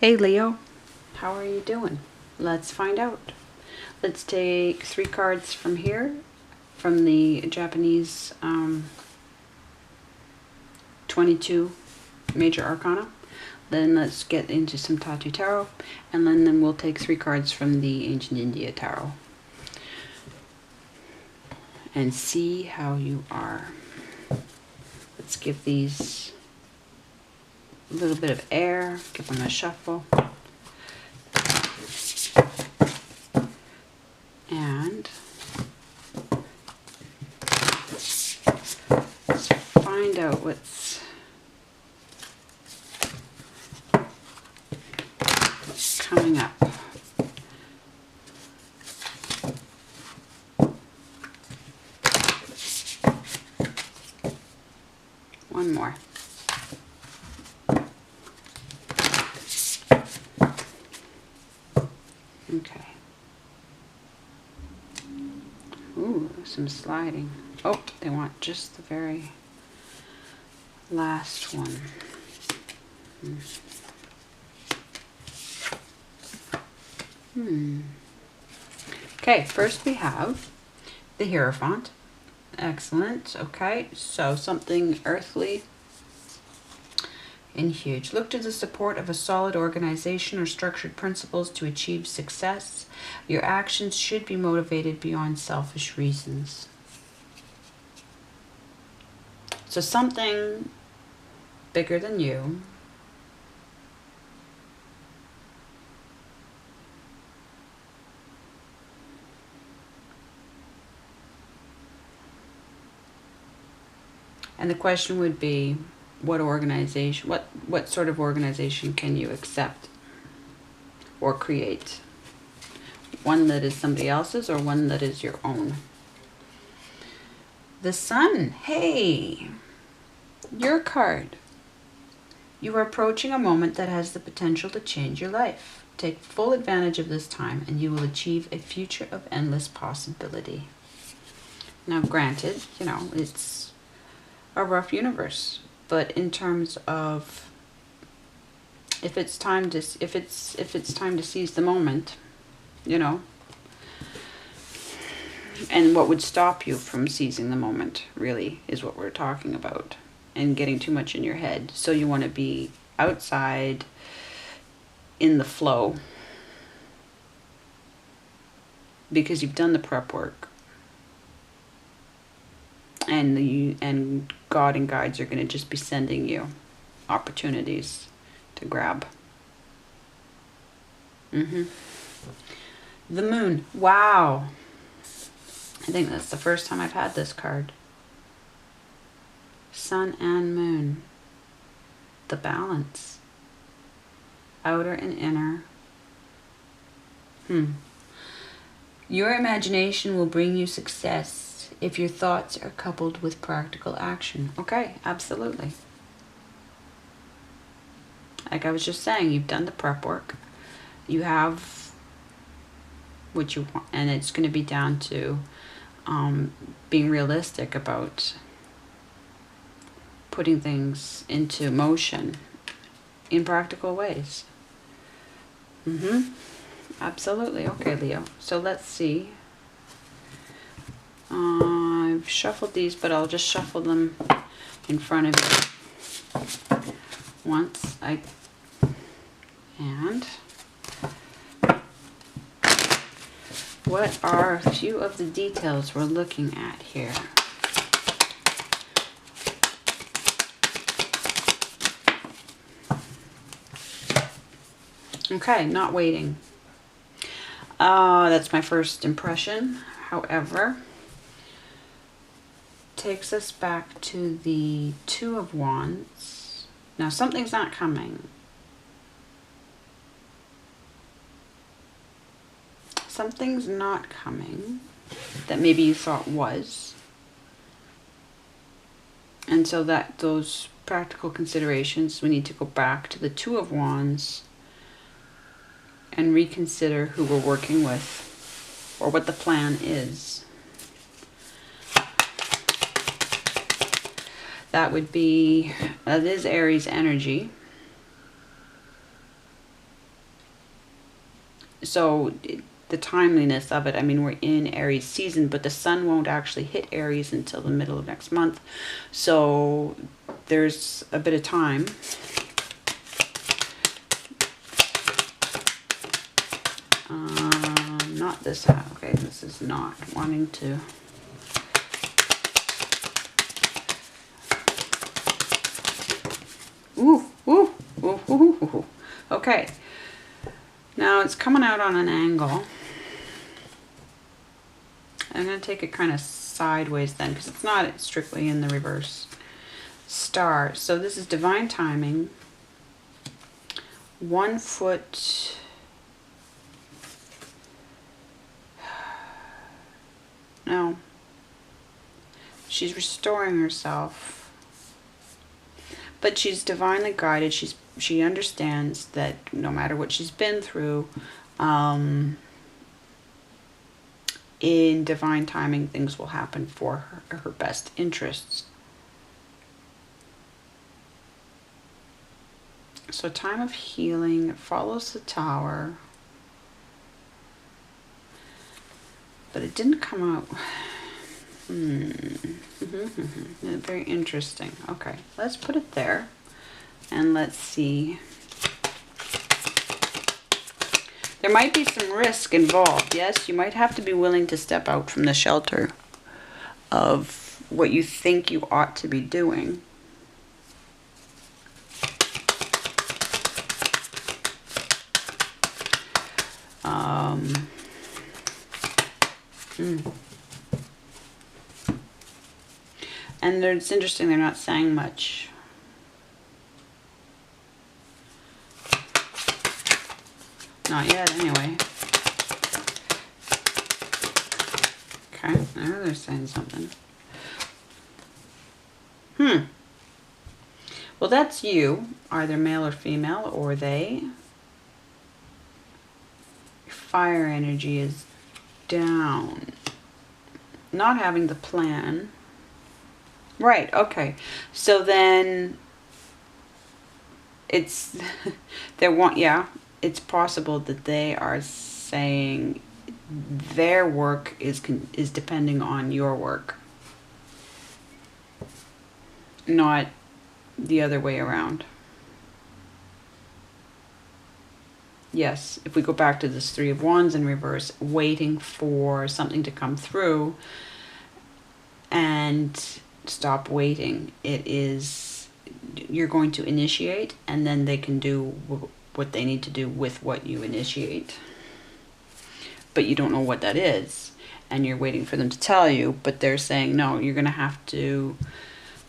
Hey Leo, how are you doing? Let's find out. Let's take 3 cards from here, from the Japanese 22 major arcana. Then let's get into some Tattoo Tarot, and then we'll take 3 cards from the Ancient India Tarot and see how you are. Let's give these a little bit of air, give them a shuffle. And let's find out what's coming up. One more. Okay. Ooh, some sliding. Oh, they want just the very last one. Okay, first we have the Hierophant. Excellent. Okay, so something earthly and huge. Look to the support of a solid organization or structured principles to achieve success. Your actions should be motivated beyond selfish reasons. So something bigger than you. And the question would be, what organization, what sort of organization can you accept or create? One that is somebody else's or one that is your own? The Sun. Hey, your card. You are approaching a moment that has the potential to change your life. Take full advantage of this time and you will achieve a future of endless possibility. Now granted, you know, it's a rough universe. But in terms of if it's time to seize the moment, you know, and what would stop you from seizing the moment really is what we're talking about, and getting too much in your head. So you want to be outside in the flow because you've done the prep work. And God and guides are going to just be sending you opportunities to grab. The Moon. Wow. I think that's the first time I've had this card. Sun and Moon. The balance. Outer and inner. Your imagination will bring you success if your thoughts are coupled with practical action. Okay, absolutely. Like I was just saying, you've done the prep work. You have what you want, and it's going to be down to being realistic about putting things into motion in practical ways. Absolutely. Okay, Leo. So let's see. I've shuffled these, but I'll just shuffle them in front of you once. And what are a few of the details we're looking at here? Okay, not waiting. That's my first impression. However, takes us back to the Two of Wands. Now something's not coming. Something's not coming that maybe you thought was. And so that those practical considerations, we need to go back to the Two of Wands and reconsider who we're working with or what the plan is. That would be, that is Aries energy. So the timeliness of it, I mean, we're in Aries season, but the sun won't actually hit Aries until the middle of next month. So there's a bit of time. Not this. Okay, this is not wanting to. Ooh, ooh, ooh, ooh, ooh, ooh. Okay. Now it's coming out on an angle. I'm going to take it kind of sideways then, because it's not strictly in the reverse star. So this is divine timing. 1 foot. No. She's restoring herself. But she's divinely guided. She understands that no matter what she's been through, in divine timing, things will happen for her best interests. So time of healing follows the Tower. But it didn't come out. Very interesting. Okay, let's put it there. And let's see. There might be some risk involved. Yes, you might have to be willing to step out from the shelter of what you think you ought to be doing. And it's interesting, they're not saying much. Not yet, anyway. Okay, now they're saying something. Well, that's you, either male or female, or they. Fire energy is down. Not having the plan. Right, okay. So then it's it's possible that they are saying their work is depending on your work, not the other way around. Yes, if we go back to this 3 of Wands in reverse, waiting for something to come through, and stop waiting. It is, you're going to initiate, and then they can do what they need to do with what you initiate. But you don't know what that is, and you're waiting for them to tell you, but they're saying, no, you're going to have to,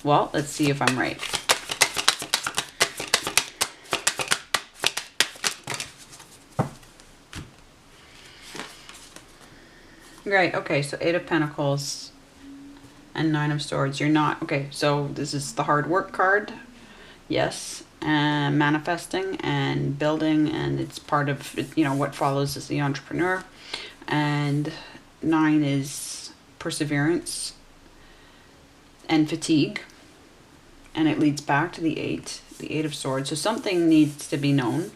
well, let's see if I'm right. Right, okay, so 8 of Pentacles and 9 of Swords. You're not, okay, so this is the hard work card. Yes, and manifesting and building, and it's part of, you know, what follows is the entrepreneur. And 9 is perseverance and fatigue, and it leads back to the 8 of Swords. So something needs to be known.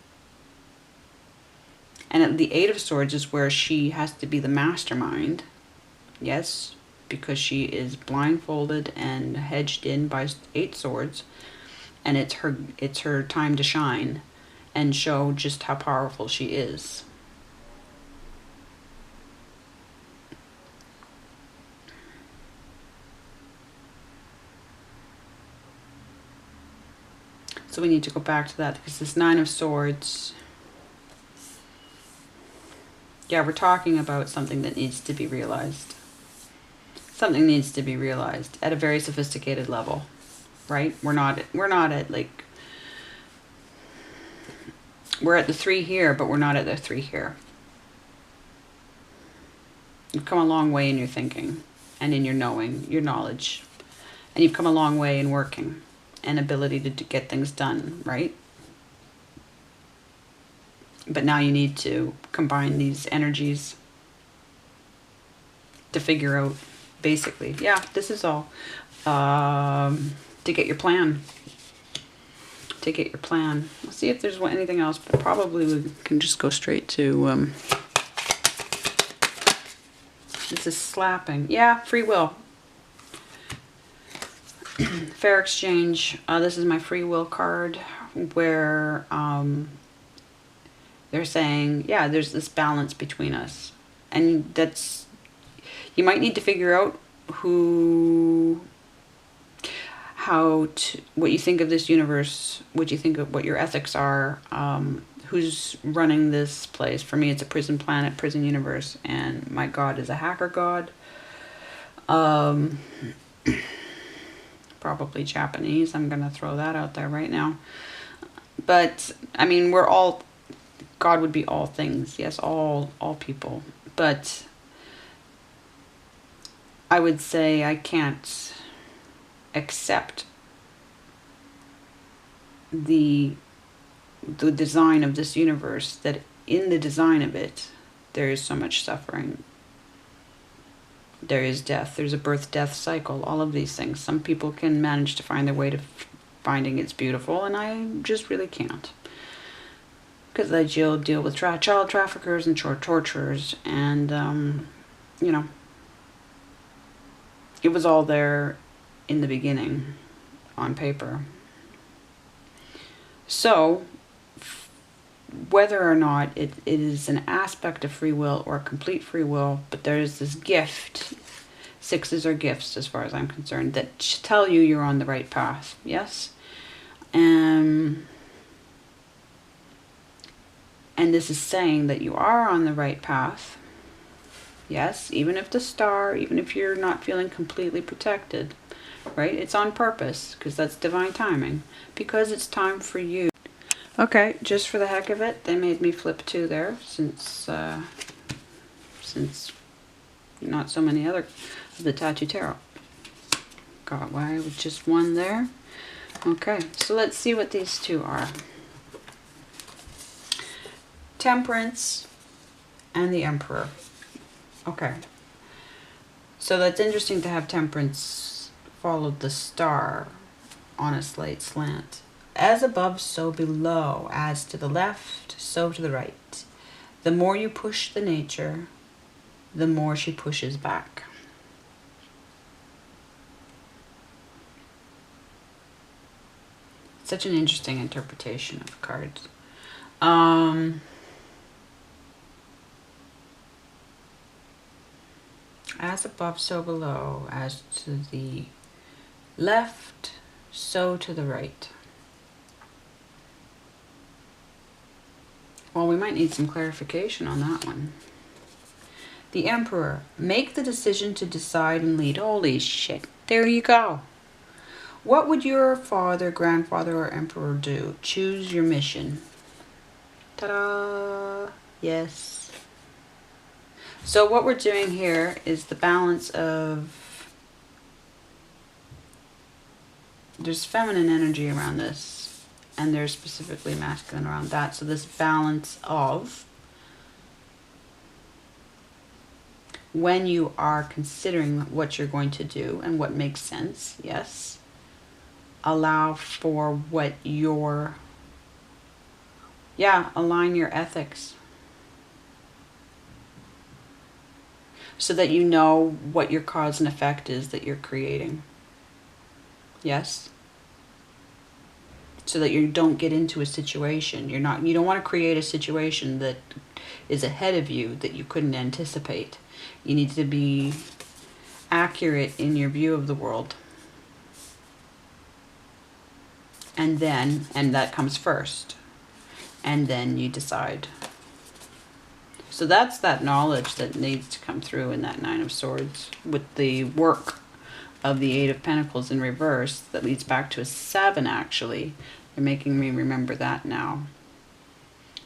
And the 8 of Swords is where she has to be the mastermind. Yes, because she is blindfolded and hedged in by 8 swords. And it's her time to shine and show just how powerful she is. So we need to go back to that, because this 9 of Swords, yeah, we're talking about something that needs to be realized. Something needs to be realized at a very sophisticated level, right? We're not at like, we're at the 3 here, but we're not at the 3 here. You've come a long way in your thinking and in your knowing, your knowledge. And you've come a long way in working and ability to get things done, right? But now you need to combine these energies to figure out, basically, yeah, this is all to get your plan to get your plan. Let's see if there's anything else, but probably we can just go straight to, this is slapping. Yeah, free will. Fair exchange. This is my free will card where they're saying, yeah, there's this balance between us. And that's, you might need to figure out what you think of this universe, what you think of what your ethics are, who's running this place. For me, it's a prison planet, prison universe, and my god is a hacker god. Probably Japanese. I'm gonna throw that out there right now. But I mean, we're all, God would be all things. Yes, all people. But I would say I can't accept the design of this universe, that in the design of it there is so much suffering. There is death, there's a birth-death cycle, all of these things. Some people can manage to find their way to finding it's beautiful, and I just really can't. Because I deal with child traffickers and torturers, and, you know, it was all there in the beginning on paper. So, whether or not it is an aspect of free will or complete free will, but there is this gift, sixes are gifts as far as I'm concerned, that tell you you're on the right path. Yes? And this is saying that you are on the right path. Yes, even if you're not feeling completely protected, right? It's on purpose, because that's divine timing, because it's time for you. Okay, just for the heck of it, they made me flip 2 there, since not so many other of the Tattoo Tarot. Got why with just 1 there. Okay, so let's see what these 2 are. Temperance and the Emperor. Okay, so that's interesting to have Temperance followed the star on a slate slant. As above, so below. As to the left, so to the right. The more you push the nature, the more she pushes back. Such an interesting interpretation of cards. As above, so below. As to the left, so to the right. Well, we might need some clarification on that one. The Emperor. Make the decision to decide and lead. Holy shit. There you go. What would your father, grandfather, or emperor do? Choose your mission. Ta-da! Yes. So what we're doing here is the balance of... There's feminine energy around this. And there's specifically masculine around that. So this balance of when you are considering what you're going to do and what makes sense, yes, allow for what your, align your ethics so that you know what your cause and effect is that you're creating. Yes? So that you don't get into a situation. You don't want to create a situation that is ahead of you that you couldn't anticipate. You need to be accurate in your view of the world. And that comes first. And then you decide. So that's that knowledge that needs to come through in that 9 of Swords with the work of the 8 of Pentacles in reverse that leads back to a 7 actually. They're making me remember that now.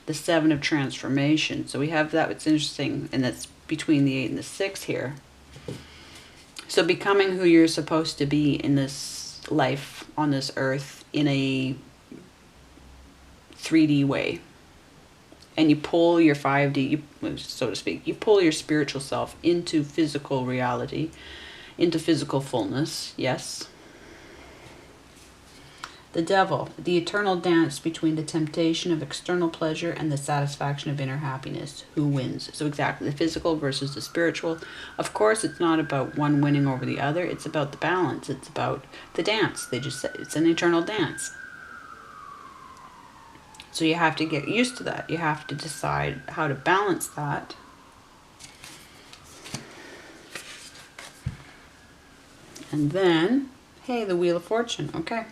The 7 of Transformation. So we have that, what's interesting, and that's between the 8 and the 6 here. So becoming who you're supposed to be in this life on this earth in a 3D way. And you pull your 5D, so to speak, you pull your spiritual self into physical reality, into physical fullness, yes. The Devil, the eternal dance between the temptation of external pleasure and the satisfaction of inner happiness. Who wins? So exactly, the physical versus the spiritual. Of course, it's not about one winning over the other. It's about the balance. It's about the dance. They just say it's an eternal dance. So you have to get used to that. You have to decide how to balance that. And then, hey, the Wheel of Fortune. Okay.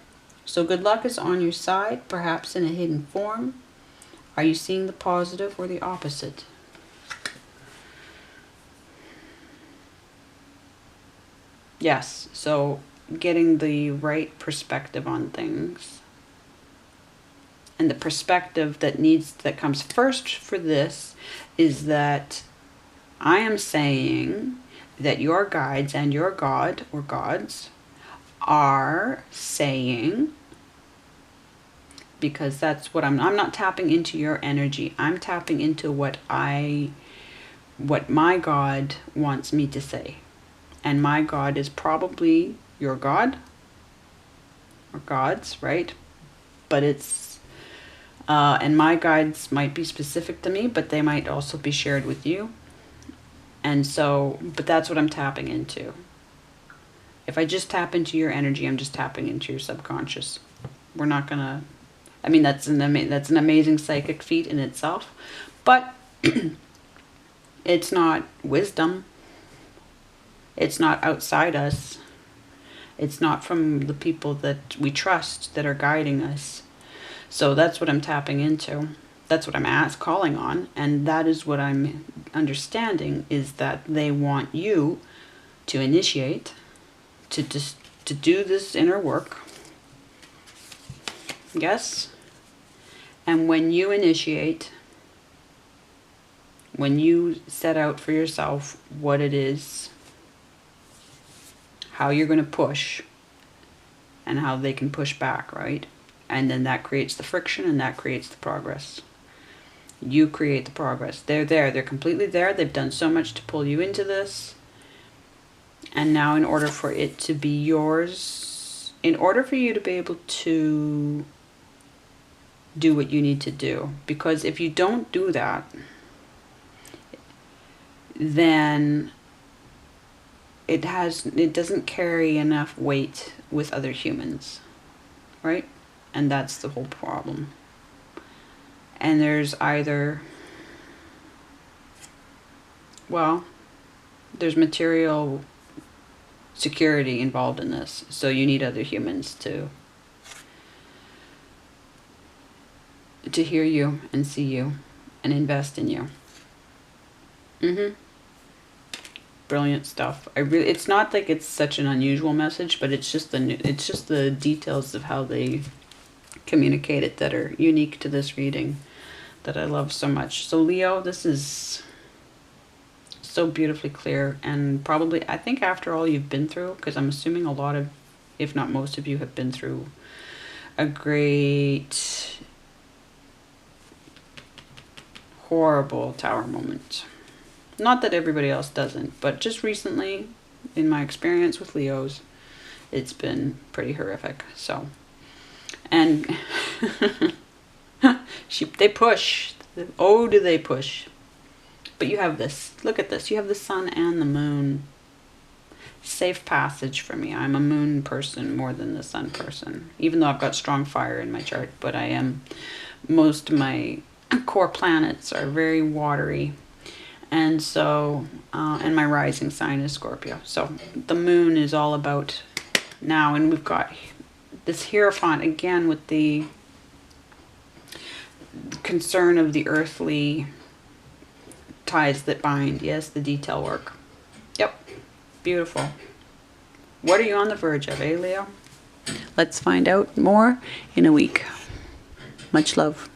So good luck is on your side, perhaps in a hidden form. Are you seeing the positive or the opposite? Yes. So getting the right perspective on things. And the perspective that comes first for this is that I am saying that your guides and your God or gods are saying, because that's what I'm not tapping into your energy. I'm tapping into what my God wants me to say. And my God is probably your God or gods, right? But it's and my guides might be specific to me, but they might also be shared with you. And so, but that's what I'm tapping into. If I just tap into your energy, I'm just tapping into your subconscious. We're not gonna, I mean, that's an amazing psychic feat in itself, but it's not wisdom. It's not outside us. It's not from the people that we trust that are guiding us. So that's what I'm tapping into. That's what I'm calling on. And that is what I'm understanding, is that they want you to initiate, to do this inner work. Yes? And when you initiate, when you set out for yourself what it is, how you're going to push, and how they can push back, right? And then that creates the friction, and that creates the progress. You create the progress. They're there. They're completely there. They've done so much to pull you into this. And now in order for it to be yours, in order for you to be able to do what you need to do, because if you don't do that, then it doesn't carry enough weight with other humans, right? And that's the whole problem. And there's either, well, there's material security involved in this. So you need other humans to hear you and see you and invest in you. Brilliant stuff. It's not like it's such an unusual message, but it's just the details of how they communicate it that are unique to this reading that I love so much. So Leo, this is so beautifully clear, and probably, I think after all you've been through, because I'm assuming a lot of, if not most of you, have been through a great horrible tower moment. Not that everybody else doesn't, but just recently, in my experience with Leos, it's been pretty horrific. So, and they push. Oh, do they push? But you have this. Look at this. You have the sun and the moon. Safe passage for me. I'm a moon person more than the sun person. Even though I've got strong fire in my chart, but I am, most of my core planets are very watery. And so, and my rising sign is Scorpio. So the moon is all about now, and we've got this Hierophant again with the concern of the earthly ties that bind. Yes, the detail work. Yep, beautiful. What are you on the verge of, Leo? Let's find out more in a week. Much love.